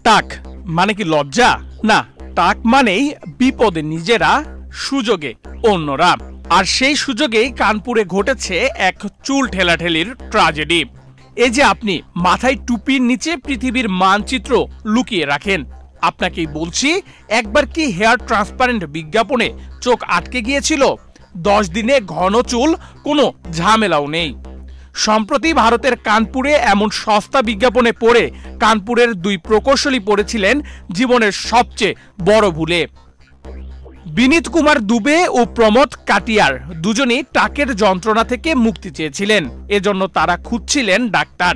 টাক মানে কি লজ্জা? না, টাক মানেই বিপদে নিজেরা, সুযোগে অন্যরা। আর সেই সুযোগেই কানপুরে ঘটেছে এক চুল ঠেলাঠেলির ট্র্যাজেডি। এই যে আপনি মাথায় টুপির নিচে পৃথিবীর মানচিত্র লুকিয়ে রাখেন, আপনাকেই বলছি, একবার কি হেয়ার ট্রান্সপারেন্ট বিজ্ঞাপনে চোখ আটকে গিয়েছিল? 10 দিনে ঘন চুল, কোনো ঝামেলাও নেই। সম্প্রতি ভারতের কানপুরে এমন সস্তা বিজ্ঞাপনে পড়ে কানপুরের 2 প্রকৌশলী পড়েছিলেন জীবনের সবচেয়ে বড় ভুলে। বিনীত কুমার দুবে ও প্রমোদ কাটিয়ার দুজনেই টাকের যন্ত্রণা থেকে মুক্তি চেয়েছিলেন, এজন্য তারা খুঁজছিলেন ডাক্তার।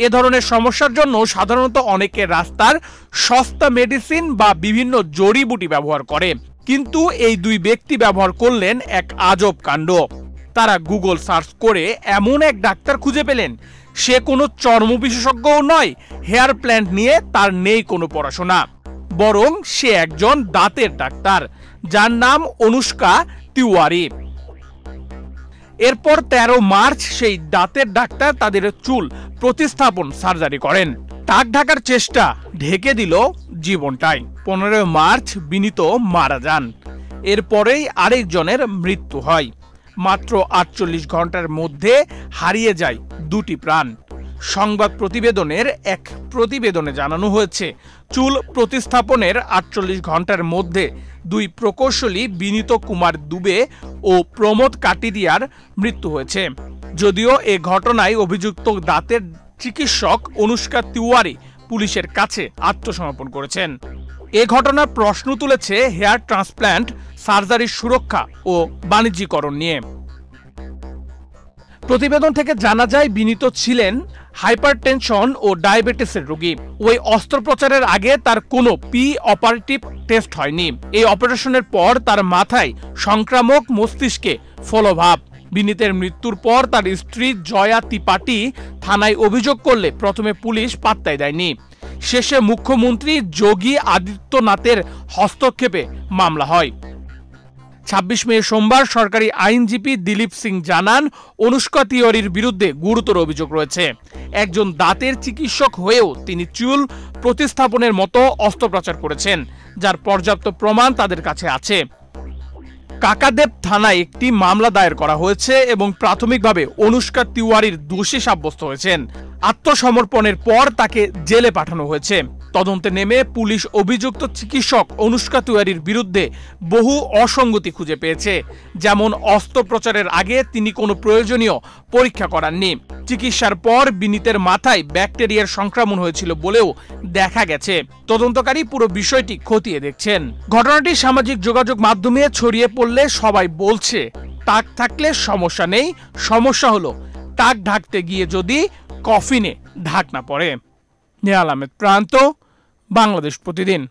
এ ধরনের সমস্যার জন্য সাধারণত অনেকে রাস্তার সস্তা মেডিসিন বা বিভিন্ন জড়িবুটি ব্যবহার করে, কিন্তু এই 2 ব্যক্তি ব্যবহার করলেন এক আজব কাণ্ড। তারা গুগল সার্চ করে এমন এক ডাক্তার খুঁজে পেলেন, সে কোনো চর্ম বিশেষজ্ঞও নয়, হেয়ার প্ল্যান্ট নিয়ে তার নেই কোনো পড়াশোনা, বরং সে একজন দাঁতের ডাক্তার, যার নাম অনুষ্কা তিওয়ারি। এরপর 13 মার্চ সেই দাঁতের ডাক্তার তাদের চুল প্রতিস্থাপন সার্জারি করেন। টাক ঢাকার চেষ্টা ঢেকে দিল জীবনটাই। 15 মার্চ বিনীত মারা যান। এরপরেই আরেকজনের মৃত্যু হয়। মাত্র 48 ঘন্টার মধ্যে হারিয়ে যায় 2টি প্রাণ। সংবাদ প্রতিবেদনের এক প্রতিবেদনে জানানো হয়েছে, চুল প্রতিস্থাপনের 48 ঘন্টার মধ্যে 2 প্রকৌশলী বিনীত কুমার দুবে ও প্রমোদ কাটিরিয়ার মৃত্যু হয়েছে। যদিও এ ঘটনায় অভিযুক্ত দাঁতের চিকিৎসক অনুষ্কা তিওয়ারি পুলিশের কাছে আত্মসমর্পণ করেছেন। এ ঘটনা প্রশ্ন তুলেছে হেয়ার ট্রান্সপ্ল্যান্ট সার্জারির সুরক্ষা ও বাণিজ্যিকরণ নিয়ে। প্রতিবেদন থেকে জানা যায়, বিনীত ছিলেন হাইপারটেনশন ও ডায়াবেটিসের রোগী। ওই অস্ত্রোপচারের আগে তার কোনো অপারেটিভ টেস্ট হয়নি। এই অপারেশনের পর তার মাথায় সংক্রামক মস্তিষ্কে ফলভাব। বিনীতের মৃত্যুর পর তার স্ত্রী জয়া ত্রিপাঠী থানায় অভিযোগ করলে প্রথমে পুলিশ পাত্তাই দেয়নি। শেষে মুখ্যমন্ত্রী যোগী আদিত্যনাথের হস্তক্ষেপে মামলা হয়। 26 মে সোমবার সরকারি আইনজীবী দিলীপ সিং জানান, অনুষ্কা তিওয়ারির বিরুদ্ধে গুরুতর অভিযোগ রয়েছে। একজন দাঁতের চিকিৎসক হয়েও তিনি চুল প্রতিস্থাপনের মতো অস্ত্রোপচার করেছেন, যার পর্যাপ্ত প্রমাণ তাদের কাছে আছে। কাকাদেব থানায় একটি মামলা দায়ের করা হয়েছে এবং প্রাথমিকভাবে অনুষ্কা তিওয়ারির দোষী সাব্যস্ত হয়েছেন। আত্মসমর্পণের পর তাকে জেলে পাঠানো হয়েছে। তদন্তে নেমে পুলিশ অভিযুক্ত চিকিৎসক অনুষ্কা তিওয়ারির বিরুদ্ধে বহু অসঙ্গতি খুঁজে পেয়েছে, যেমন অস্ত্রোপচারের আগে তিনি কোনো প্রয়োজনীয় পরীক্ষা করাননি। চিকিৎসার পর বিনীতের মাথায় ব্যাকটেরিয়ার সংক্রমণ হয়েছিল বলেও দেখা গেছে। তদন্তকারী পুরো বিষয়টি খতিয়ে দেখছেন। ঘটনাটি সামাজিক যোগাযোগ মাধ্যমে ছড়িয়ে পড়লে সবাই বলছে, টাক থাকলে সমস্যা নেই, সমস্যা হলো টাক ঢাকতে গিয়ে যদি কফিনে ঢাকনা পড়ে। নেহাল আহমেদ প্রান্ত, বাংলাদেশ প্রতিদিন।